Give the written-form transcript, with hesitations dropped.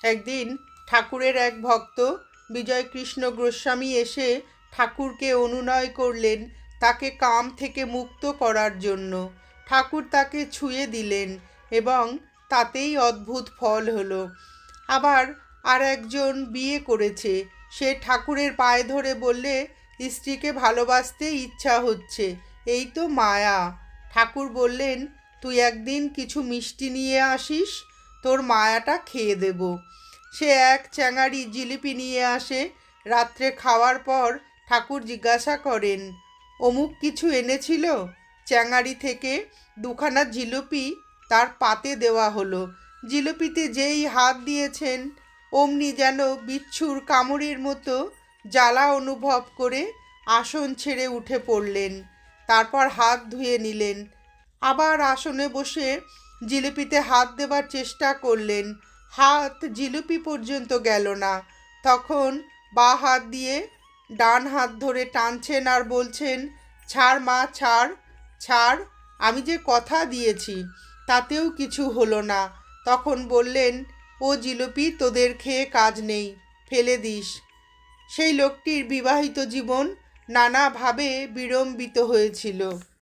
একদিন ঠাকুরের এক ভক্ত বিজয়কৃষ্ণ গোস্বামী এসে ঠাকুরকে অনুনয় করলেন তাকে কাম থেকে মুক্ত করার জন্য। ঠাকুর তাকে ছুঁয়ে দিলেন এবং তাতেই অদ্ভুত ফল হলো। আবার আর একজন বিয়ে করেছে, সে ঠাকুরের পায়ে ধরে বললে স্ত্রীকে ভালোবাসতে ইচ্ছা হচ্ছে, এই তো মায়া। ঠাকুর বললেন তুই একদিন কিছু মিষ্টি নিয়ে আসিস, তোর মায়াটা খেয়ে দেব। সে এক চ্যাঙাড়ি জিলিপি নিয়ে আসে। রাত্রে খাওয়ার পর ঠাকুর জিজ্ঞাসা করেন, অমুক কিছু এনেছিল? চ্যাঙাড়ি থেকে দুখানা জিলিপি তার পাতে দেওয়া হলো। জিলিপিতে যেই হাত দিয়েছেন অমনি যেন বিচ্ছুর কামড়ের মতো জ্বালা অনুভব করে আসন ছেড়ে উঠে পড়লেন। তারপর হাত ধুয়ে নিলেন। আবার আসনে বসে জিলিপিতে হাত দেবার চেষ্টা করলেন। হাত জিলিপি পর্যন্ত গেল না। তখন বাঁ হাত দিয়ে ডান হাত ধরে টানছেন আর বলছেন, ছাড় মা, ছাড় ছাড়, আমি যে কথা দিয়েছি তাতেও কিছু হলো না। তখন বললেন, ও জিলিপি তোদের খেয়ে কাজ নেই, ফেলে দিস। সেই লোকটির বিবাহিত জীবন নানাভাবে বিড়ম্বিত হয়েছিল।